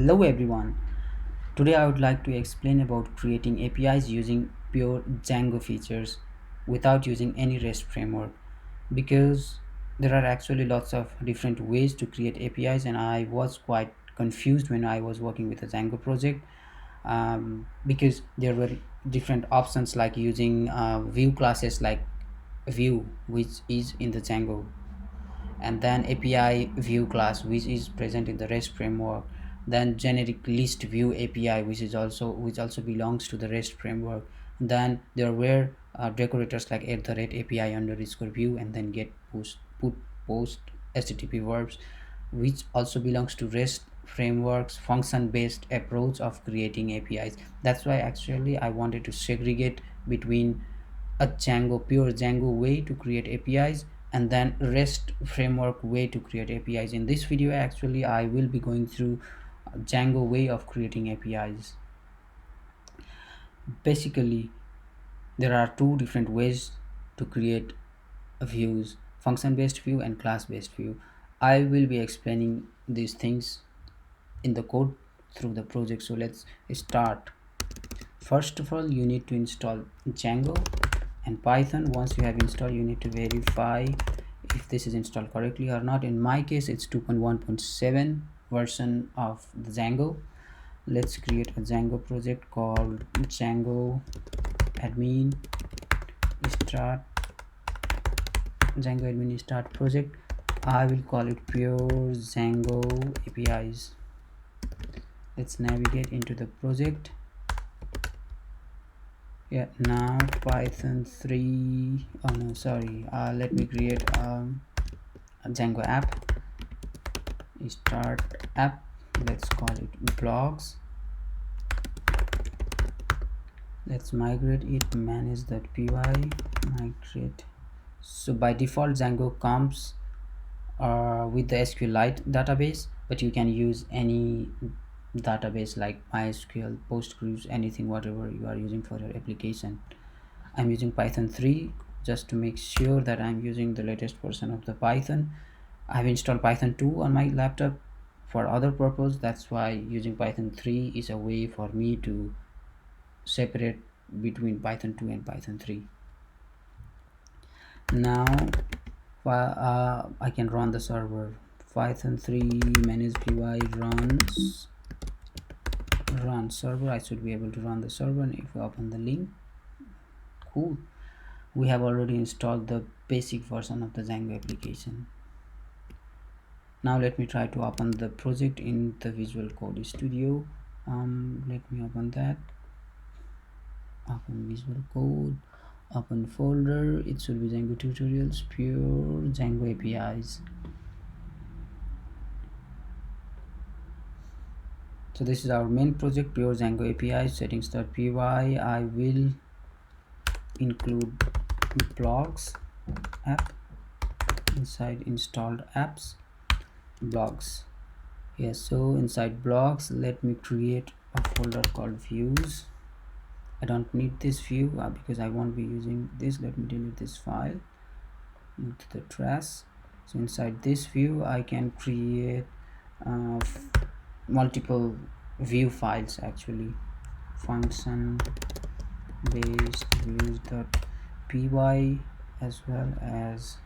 Hello everyone. Today I would like to explain about creating APIs using pure Django features without using any REST framework, because there are actually lots of different ways to create APIs and I was quite confused when I was working with a Django project, because there were different options like using view classes like view, which is in the Django, and then API view class, which is present in the REST framework, then generic list view API, which also belongs to the REST framework. Then there were decorators like @API underscore view, and then get post HTTP verbs, which also belongs to REST frameworks function based approach of creating APIs. That's why actually I wanted to segregate between a pure Django way to create APIs and then REST framework way to create APIs. In this video actually I will be going through a Django way of creating APIs. Basically there are two different ways to create views: function based view and class based view. I will be explaining these things in the code through the project. So let's start. First of all, you need to install Django and Python. Once you have installed, you need to verify if this is installed correctly or not. In my case it's 2.1.7 version of the Django. Let's create a Django project called Django admin start project. I will call it pure Django APIs. Let's navigate into the project. Yeah, now Python 3, oh no, sorry, let me create a Django app, start app. Let's call it blogs. Let's migrate it, manage.py, migrate. So by default Django comes with the SQLite database, but you can use any database like MySQL, Postgres, anything, whatever you are using for your application. I'm using Python 3 just to make sure that I'm using the latest version of the Python. I've installed Python 2 on my laptop for other purpose. That's why using Python 3 is a way for me to separate between Python 2 and Python 3. Now I can run the server. Python 3 manage py run server. I should be able to run the server, and if we open the link, cool, we have already installed the basic version of the Django application. Now let me try to open the project in the Visual Code Studio. Let me open that. Open Visual Code, open folder. It should be Django tutorials, pure Django APIs. So this is our main project, pure Django API. Settings.py. I will include blogs app inside installed apps, blogs. Yes, so inside blogs, let me create a folder called views. I don't need this view because I won't be using this. Let me delete this file, move to the trash. So inside this view I can create multiple view files actually. Function based views.py as well as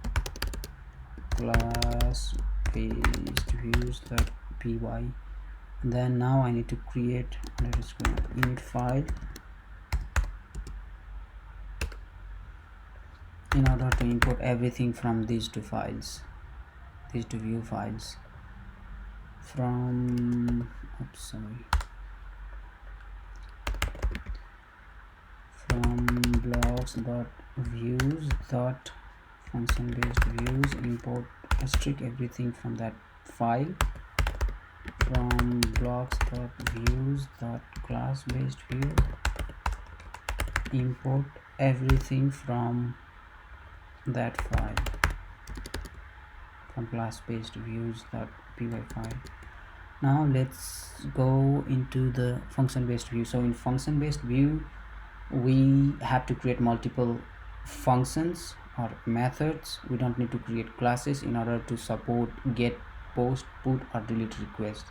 class based views.py. Then now I need to create init file in order to import everything from these two files, these two view files from from blogs.views dot function based views, import strict everything from that file. From blogs.views dot class based view, import everything from that file, from class based views.py file. Now let's go into the function based view. So in function based view we have to create multiple functions or methods. We don't need to create classes in order to support get, post, put or delete requests.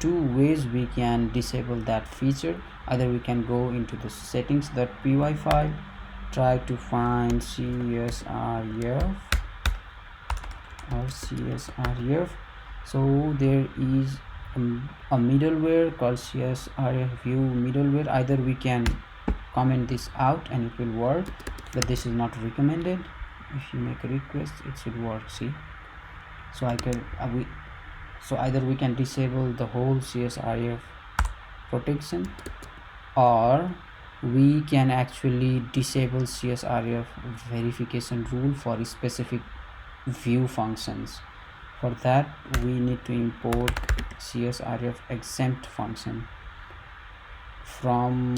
two ways we can disable that feature. Either we can go into the settings.py file, try to find CSRF or CSRF. So there is a middleware called CSRF view middleware. Either we can comment this out and it will work, but this is not recommended. If you make a request, it should work. See, so I can so either we can disable the whole CSRF protection, or we can actually disable CSRF verification rule for specific view functions. For that we need to import CSRF exempt function from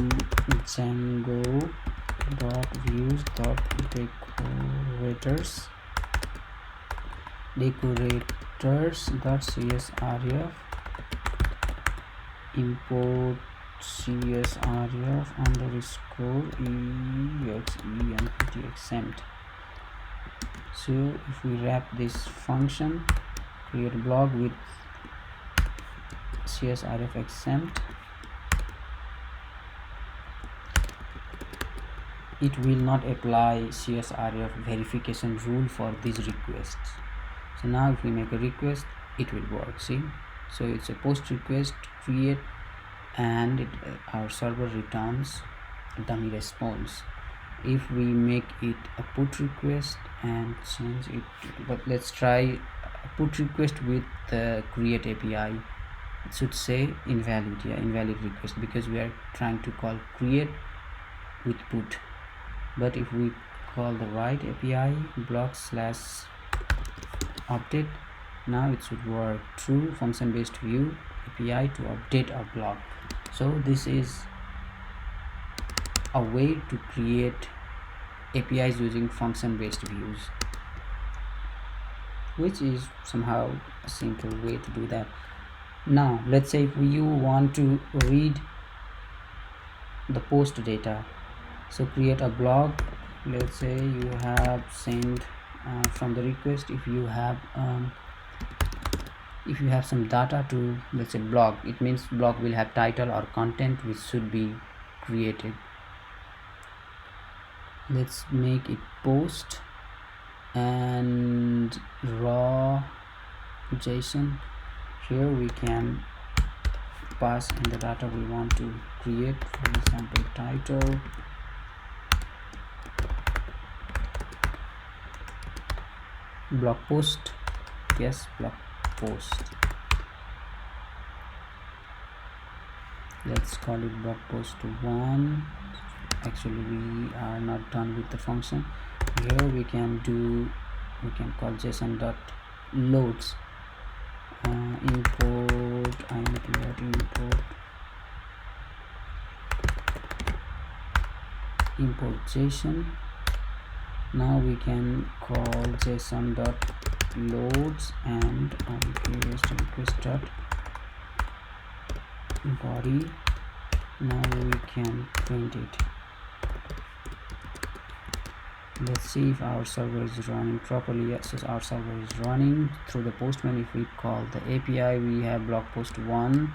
Django.views.decorators.csrf import CSRF underscore exempt exempt. So if we wrap this function, create a block with CSRF exempt, it will not apply CSRF verification rule for these requests. So now if we make a request, it will work. See, so it's a post request create, and our server returns a dummy response. If we make it a put request and change it, but let's try a put request with the create API, it should say invalid. Yeah, invalid request, because we are trying to call create with put. But if we call the right API block/update, now it should work. True function based view API to update a block. So this is a way to create APIs using function based views, which is somehow a simple way to do that. Now let's say if you want to read the post data, so create a block. Let's say you have sent from the request, if you have some data to, let's say, blog, it means blog will have title or content which should be created. Let's make it post and raw JSON. Here we can pass in the data we want to create, for example title, blog post, yes, blog post. Let's call it blog post 1. Actually we are not done with the function. Here we can call json.loads, import json. Now we can call json.loads and request.body. now we can print it. Let's see if our server is running properly. Yes, so our server is running through the postman. If we call the API, we have blog post 1,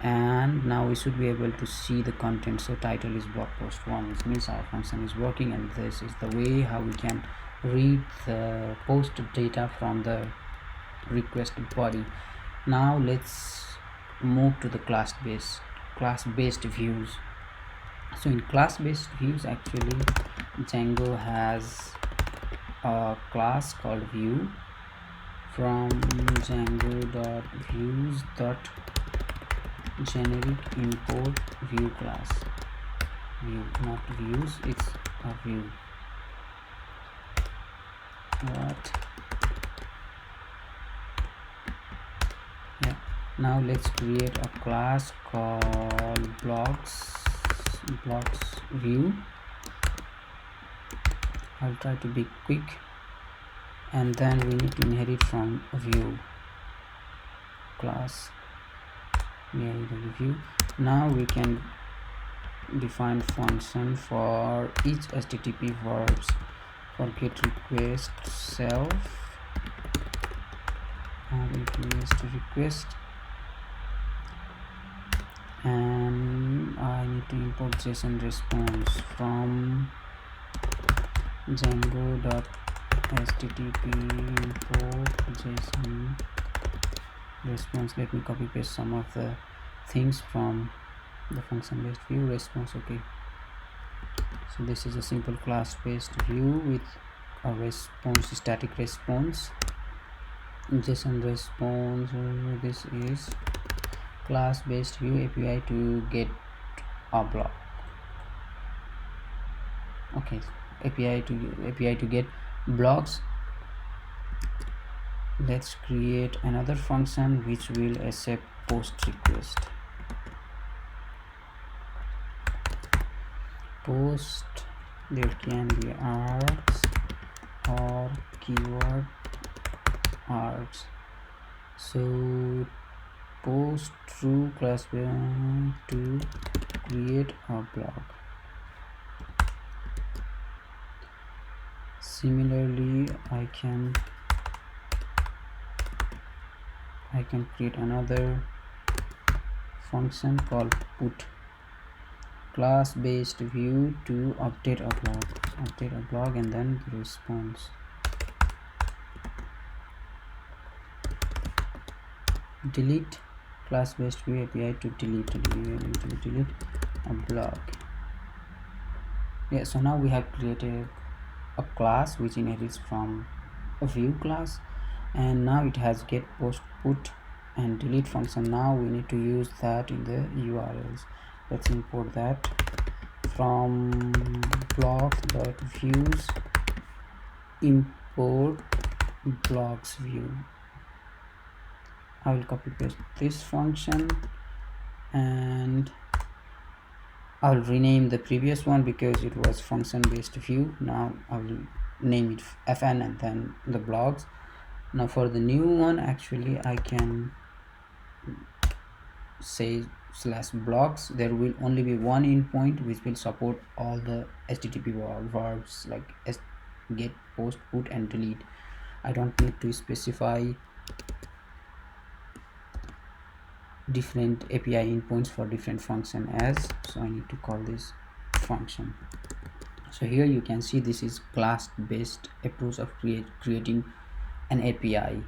and now we should be able to see the content. So title is blog post 1, which means our function is working, and this is the way how we can read the post data from the request body. Now let's move to the class-based views. So in class-based views, actually Django has a class called view. From Django.views.generic import view class. View, not views, it's a view. What? Yeah. Now let's create a class called blocks view. I'll try to be quick, and then we need to inherit from view class. View. Now we can define function for each HTTP verbs. For get request self and request and I need to import JSON response from Django.http import JSON response. Let me copy paste some of the things from the function based view response. Okay, so this is a simple class based view with a response, static response, JSON response. This is class based view API to get a block. Okay, API to get blocks. Let's create another function which will accept post request. Post, there can be args or keyword args. So post through class to create a block. Similarly, I can create another function called put class based view to update a block and then the response. Delete class based view API to delete a block. Yeah, so now we have created a class which inherits from a view class, and now it has get, post, put and delete function. Now we need to use that in the URLs. Let's import that from blocks.views import blocks view. I will copy paste this function and I'll rename the previous one because it was function based view. Now I will name it fn and then the blocks. Now for the new one, actually I can say slash blocks. There will only be one endpoint which will support all the HTTP verbs like get, post, put and delete. I don't need to specify different API endpoints for different function as, so I need to call this function. So here you can see this is class based approach of creating an API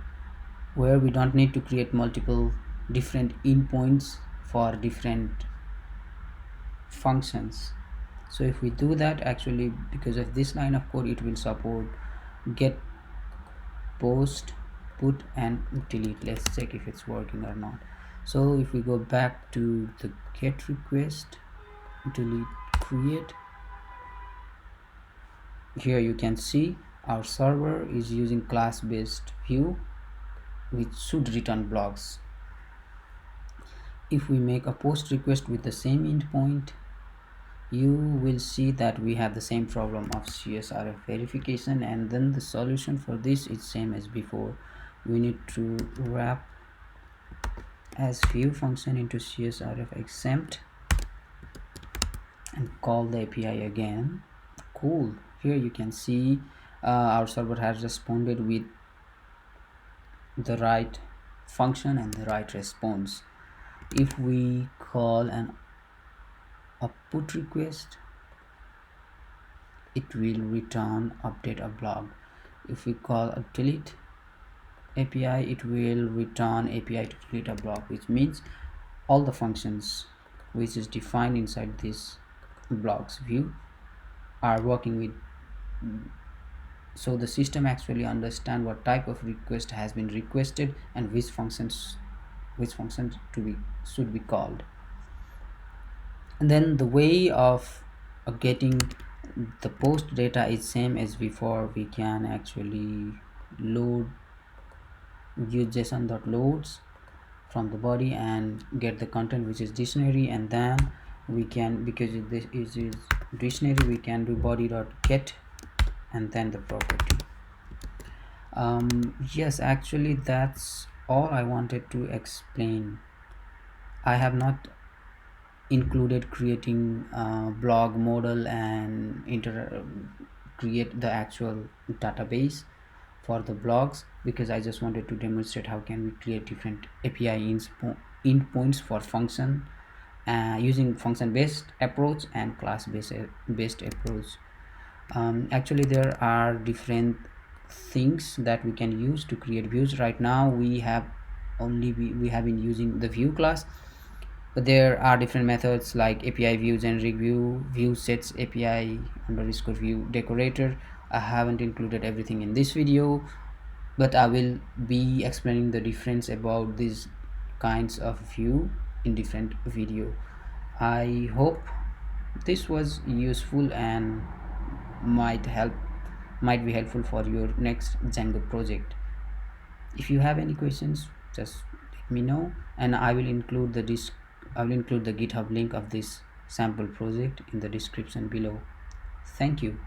where we don't need to create multiple different endpoints for different functions. So if we do that, actually because of this line of code, it will support get, post, put and delete. Let's check if it's working or not. So if we go back to the get request, delete, create, here you can see our server is using class based view which should return blocks. If we make a post request with the same endpoint, you will see that we have the same problem of CSRF verification, and then the solution for this is same as before. We need to wrap as view function into CSRF exempt and call the API again. Cool. Here you can see our server has responded with the right function and the right response. If we call a put request, it will return update a block. If we call a delete API, it will return API to delete a block, which means all the functions which is defined inside this blocks view are working with. So the system actually understand what type of request has been requested and which functions should be called. And then the way of getting the post data is same as before. We can actually load, use json.loads from the body and get the content which is dictionary, and then we can, because this is dictionary, we can do body.get and then the property. Yes, actually that's all I wanted to explain. I have not included creating blog model and create the actual database for the blogs, because I just wanted to demonstrate how can we create different API endpoints for function using function based approach and class based approach. Actually there are different things that we can use to create views. Right now we have been using the view class, but there are different methods like API view, generic view, view sets API underscore view decorator. I haven't included everything in this video, but I will be explaining the difference about these kinds of view in different video. I hope this was useful and might help might be helpful for your next Django project. If you have any questions, just let me know, and I will include the GitHub link of this sample project in the description below. Thank you.